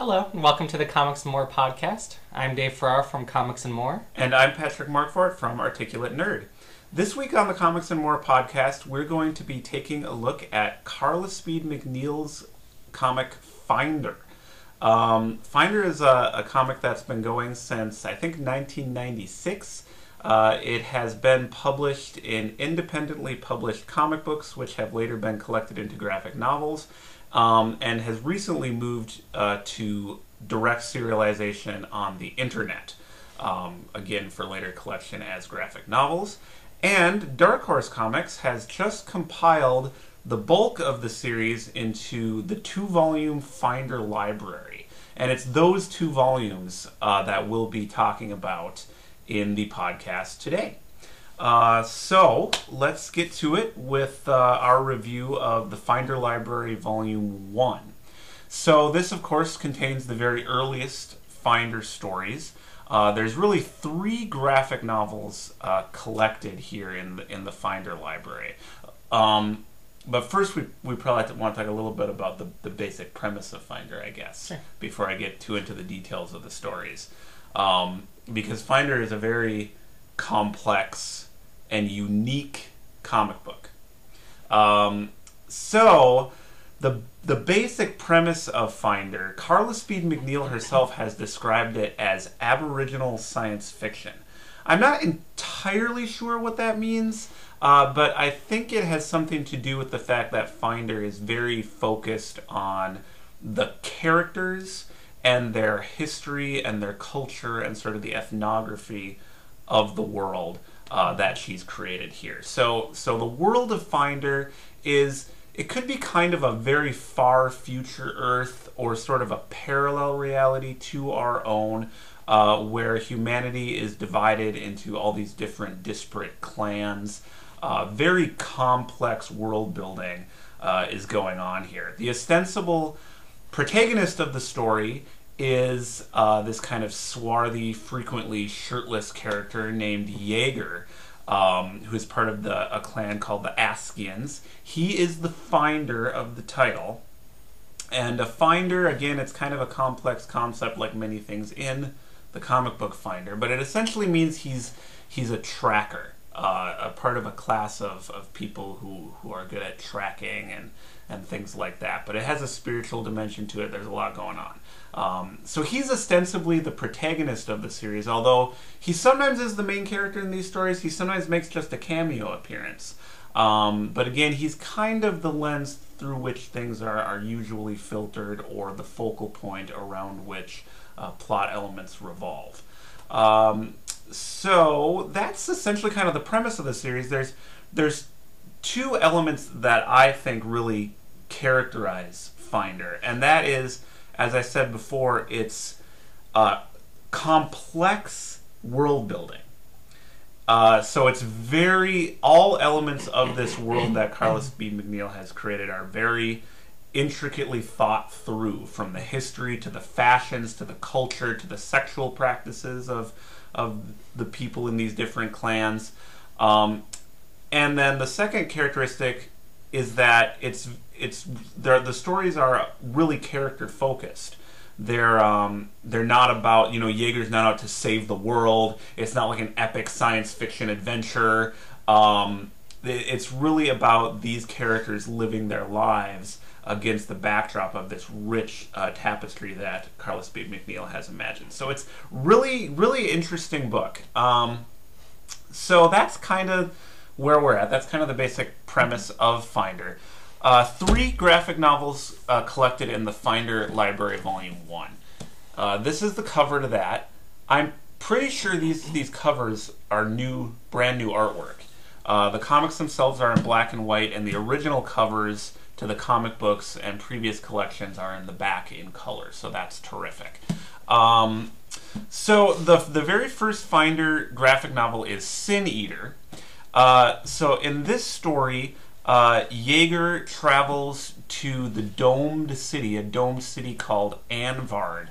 Hello, and welcome to the Comics and More podcast. I'm Dave Ferraro from Comics and More. And I'm Patrick Markfort from Articulate Nerd. This week on the Comics and More podcast, we're going to be taking a look at Carla McNeil's comic Finder. Finder is a comic that's been going since, I think, 1996. It has been published in independently published comic books, which have later been collected into graphic novels, and has recently moved to direct serialization on the internet, again for later collection as graphic novels. And Dark Horse Comics has just compiled the bulk of the series into the 2-volume Finder library. And it's those 2 volumes that we'll be talking about in the podcast today. So let's get to it with our review of the Finder Library Volume 1. So this, of course, contains the very earliest Finder stories. There's really 3 graphic novels collected here in the Finder Library. But first, we probably want to talk a little bit about the basic premise of Finder, I guess, sure, before I get too into the details of the stories. Because Finder is a very complex and unique comic book. So the basic premise of Finder, Carla McNeil herself has described it as Aboriginal science fiction. I'm not entirely sure what that means, but I think it has something to do with the fact that Finder is very focused on the characters and their history and their culture and sort of the ethnography of the world that she's created here. So the world of Finder it could be kind of a very far future Earth or sort of a parallel reality to our own, where humanity is divided into all these different disparate clans. Very complex world building is going on here. The ostensible protagonist of the story is this kind of swarthy, frequently shirtless character named Jaeger, who is part of a clan called the Askians. He is the finder of the title. And a finder, again, it's kind of a complex concept like many things in the comic book Finder, but it essentially means he's a tracker, a part of a class of people who are good at tracking and things like that. But it has a spiritual dimension to it. There's a lot going on. So he's ostensibly the protagonist of the series, although he sometimes is the main character in these stories. He sometimes makes just a cameo appearance. But again, he's kind of the lens through which things are usually filtered, or the focal point around which plot elements revolve. So that's essentially kind of the premise of the series. There's 2 elements that I think really characterize Finder, and that is, as I said before, it's complex world building. So it's all elements of this world that Carla McNeil has created are very intricately thought through, from the history to the fashions to the culture to the sexual practices of the people in these different clans. And then the second characteristic is that the stories are really character focused. They're not about, Jaeger's not out to save the world. It's not like an epic science fiction adventure. It's really about these characters living their lives against the backdrop of this rich tapestry that Carla McNeil has imagined. So it's really, really interesting book. So that's kind of where we're at. That's kind of the basic premise of Finder. 3 graphic novels collected in the Finder Library Volume 1. This is the cover to that. I'm pretty sure these covers are brand new artwork. The comics themselves are in black and white, and the original covers to the comic books and previous collections are in the back in color, so that's terrific. So the very first Finder graphic novel is Sin Eater. So in this story, Jaeger travels to the domed city, a domed city called Anvard.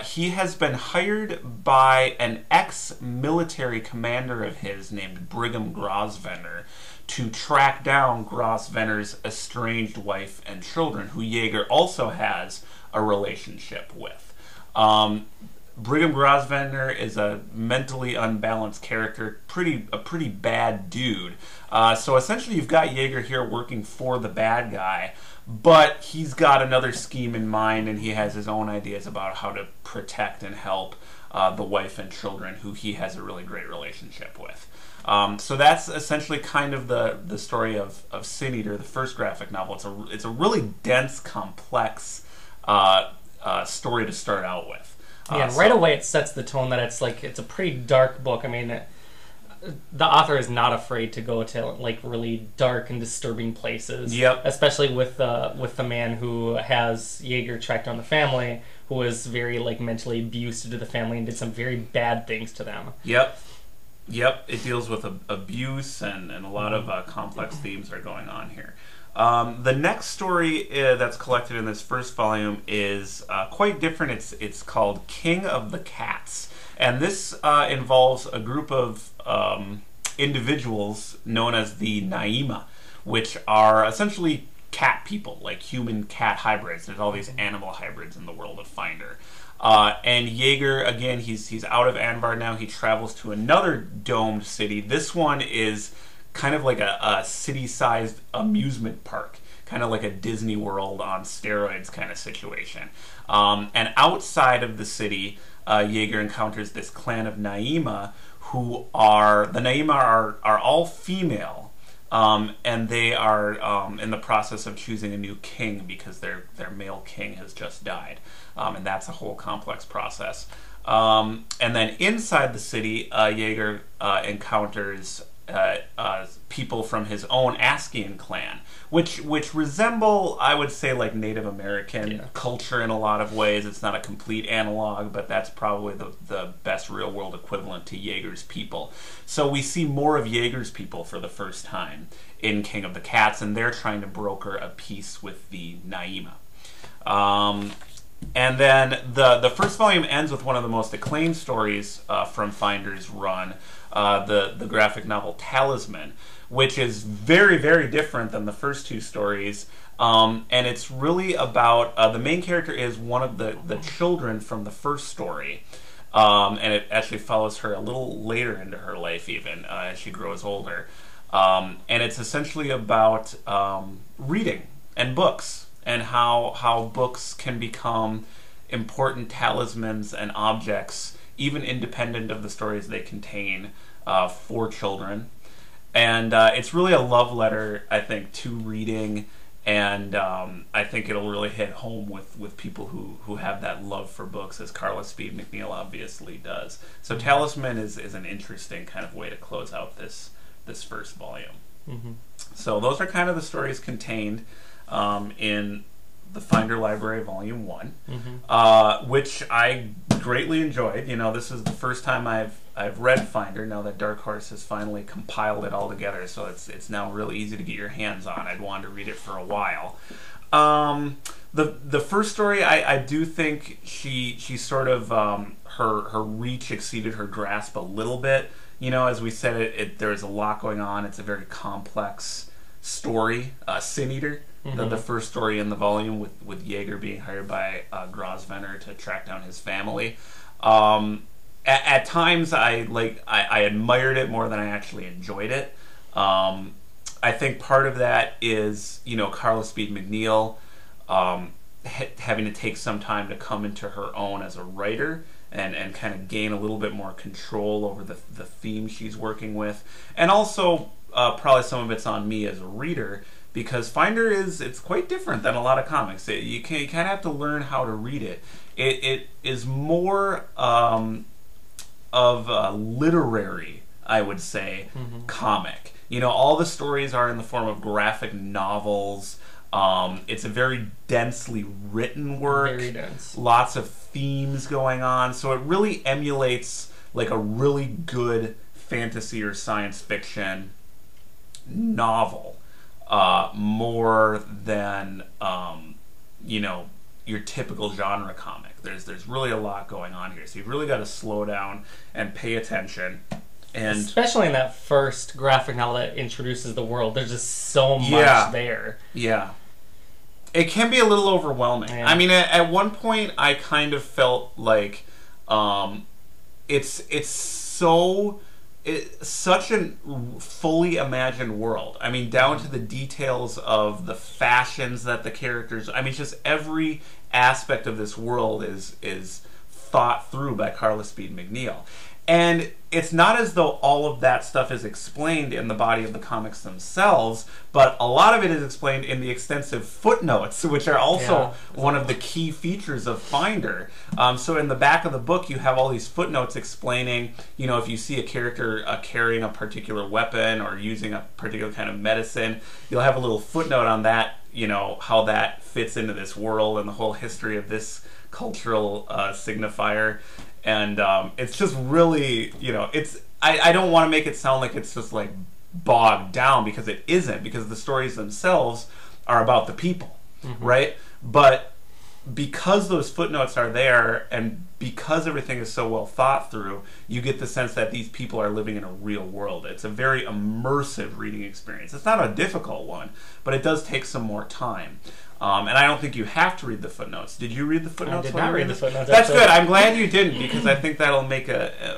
He has been hired by an ex-military commander of his named Brigham Grosvenor to track down Grosvenor's estranged wife and children, who Jaeger also has a relationship with. Brigham Grosvenor is a mentally unbalanced character, a pretty bad dude. So essentially you've got Jaeger here working for the bad guy, but he's got another scheme in mind, and he has his own ideas about how to protect and help the wife and children, who he has a really great relationship with. So that's essentially kind of the story of Sin Eater, the first graphic novel. It's a really dense, complex story to start out with. Yeah, and right away it sets the tone that it's a pretty dark book. I mean, the author is not afraid to go to like really dark and disturbing places. Yep. Especially with the man who has Jaeger tracked down the family, who was very like mentally abusive to the family and did some very bad things to them. Yep. It deals with abuse and a lot of complex themes are going on here. The next story that's collected in this first volume is quite different. It's called King of the Cats. And this involves a group of individuals known as the Naima, which are essentially cat people, like human-cat hybrids. There's all these animal hybrids in the world of Finder. And Jaeger, again, he's out of Anvar now. He travels to another domed city. This one is kind of like a city-sized amusement park, kind of like a Disney World on steroids kind of situation. And outside of the city, Jaeger encounters this clan of Naima, the Naima are all female, and they are in the process of choosing a new king because their male king has just died. And that's a whole complex process. And then inside the city, Jaeger encounters people from his own Askian clan, which resemble, I would say, like Native American culture in a lot of ways. It's not a complete analog, but that's probably the best real-world equivalent to Jaeger's people. So we see more of Jaeger's people for the first time in King of the Cats, and they're trying to broker a peace with the Naima. And then the first volume ends with one of the most acclaimed stories from Finder's run, the graphic novel Talisman, which is very, very different than the first two stories. And it's really about, the main character is one of the children from the first story. And it actually follows her a little later into her life even, as she grows older. And it's essentially about reading and books, and how books can become important talismans and objects, even independent of the stories they contain, for children. And it's really a love letter, I think, to reading, and I think it'll really hit home with people who have that love for books, as Carla Speed McNeil obviously does. So Talisman is an interesting kind of way to close out this first volume. Mm-hmm. So those are kind of the stories contained in the Finder Library Volume 1, which I greatly enjoyed. You know, this is the first time I've read Finder, now that Dark Horse has finally compiled it all together, so it's now really easy to get your hands on. I'd wanted to read it for a while. The first story, I do think she sort of, her reach exceeded her grasp a little bit. You know, as we said, there's a lot going on. It's a very complex story. Sin Eater, the first story in the volume, with Jaeger being hired by Grosvenor to track down his family. At times, I admired it more than I actually enjoyed it. I think part of that is, you know, Carla Speed McNeil having to take some time to come into her own as a writer and kind of gain a little bit more control over the theme she's working with. And also, probably some of it's on me as a reader, because Finder it's quite different than a lot of comics. You kind of have to learn how to read it. It is more of a literary, I would say, comic. You know, all the stories are in the form of graphic novels. It's a very densely written work. Very dense. Lots of themes going on. So it really emulates like a really good fantasy or science fiction novel, more than you know, your typical genre comic. There's really a lot going on here, so you've really got to slow down and pay attention. And especially in that first graphic novel that introduces the world, there's just so much there. Yeah. It can be a little overwhelming. Yeah. I mean, at one point, I kind of felt like it's such a fully imagined world. I mean, down to the details of the fashions that the characters. I mean, just every aspect of this world is thought through by Carla Speed McNeil. And it's not as though all of that stuff is explained in the body of the comics themselves, but a lot of it is explained in the extensive footnotes, which are also one of the key features of Finder. So in the back of the book, you have all these footnotes explaining, you know, if you see a character carrying a particular weapon or using a particular kind of medicine, you'll have a little footnote on that, you know, how that fits into this world and the whole history of this cultural signifier. And it's just really, you know, it's. I don't want to make it sound like it's just like bogged down, because it isn't, because the stories themselves are about the people, right? But because those footnotes are there, and because everything is so well thought through, you get the sense that these people are living in a real world. It's a very immersive reading experience. It's not a difficult one, but it does take some more time. And I don't think you have to read the footnotes. Did you read the footnotes? I did not read the footnotes. That's good. I'm glad you didn't, because I think that'll make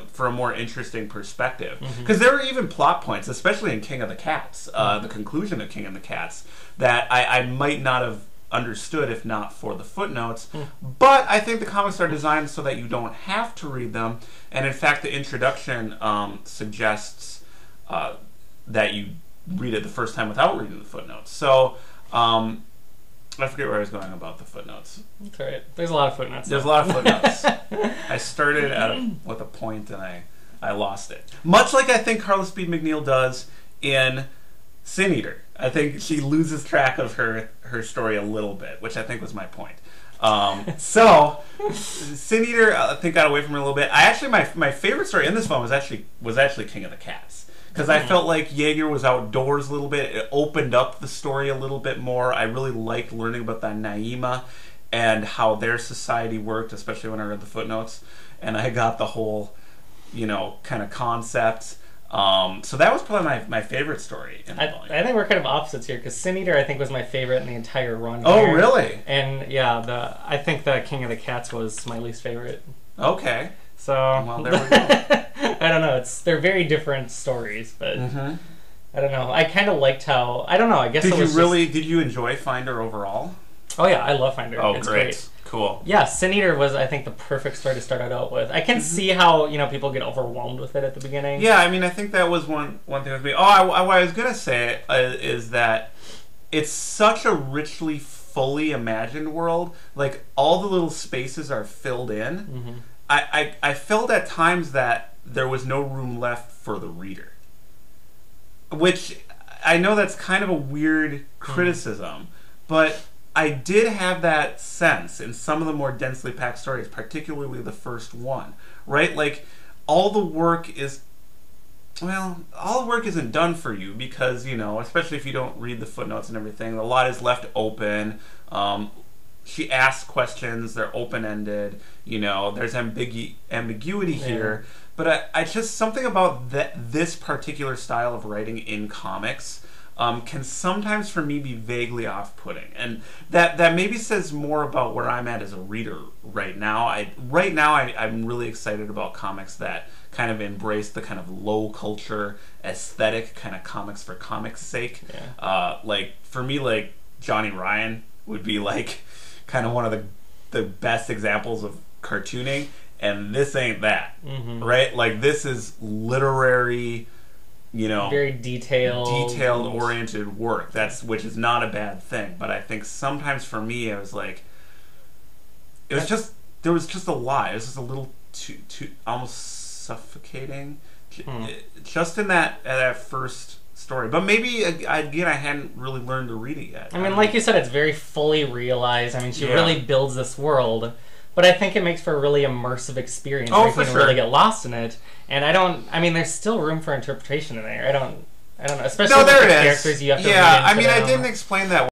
for a more interesting perspective. Because there were even plot points, especially in King of the Cats, the conclusion of King of the Cats, that I might not have understood if not for the footnotes. But I think the comics are designed so that you don't have to read them. And in fact, the introduction suggests that you read it the first time without reading the footnotes. So I forget where I was going about the footnotes. That's all right. There's a lot of footnotes. There's a lot of footnotes. I started with a point and I lost it. Much like I think Carla Speed McNeil does in Sin Eater. I think she loses track of her story a little bit, which I think was my point. So Sin Eater, I think, got away from me a little bit. My favorite story in this one was actually King of the Cats. Because I felt like Jaeger was outdoors a little bit. It opened up the story a little bit more. I really liked learning about the Naima and how their society worked, especially when I read the footnotes. And I got the whole, you know, kind of concept. So that was probably my favorite story in the volume. I think we're kind of opposites here, because Sin Eater, I think, was my favorite in the entire run. Oh, here. really? And yeah, I think the King of the Cats was my least favorite. Okay. So well, there we go. I don't know. They're very different stories, but I don't know. I kind of liked how, I don't know. I guess did you enjoy Finder overall? Oh yeah, I love Finder. Oh, it's great. Cool. Yeah, Sin Eater was, I think, the perfect story to start it out with. I can see how, you know, people get overwhelmed with it at the beginning. Yeah, I mean, I think that was one thing with me. Oh, what I was gonna say is that it's such a richly, fully imagined world. Like, all the little spaces are filled in. I felt at times that there was no room left for the reader. Which, I know that's kind of a weird criticism, but I did have that sense in some of the more densely packed stories, particularly the first one, right? Like, all the work isn't done for you because, you know, especially if you don't read the footnotes and everything, a lot is left open. She asks questions, they're open-ended, you know, there's ambiguity here. But I just, something about this particular style of writing in comics can sometimes for me be vaguely off-putting. And that maybe says more about where I'm at as a reader right now. I'm really excited about comics that kind of embrace the kind of low culture aesthetic, kind of comics for comics' sake. Like, for me, like, Johnny Ryan would be like kind of one of the best examples of cartooning, and this ain't that, right? Like, this is literary, you know, very detailed oriented work. Which is not a bad thing, but I think sometimes for me, I was like, there was just a lot. It was just a little too almost suffocating, just in that first story. But maybe again, I hadn't really learned to read it yet. I mean, like you said, it's very fully realized. I mean, she really builds this world, but I think it makes for a really immersive experience. Oh, where for you can sure. really get lost in it. And I mean, there's still room for interpretation in there. I don't know, especially no, with there the it is. characters you have to read I into mean, I them. didn't explain that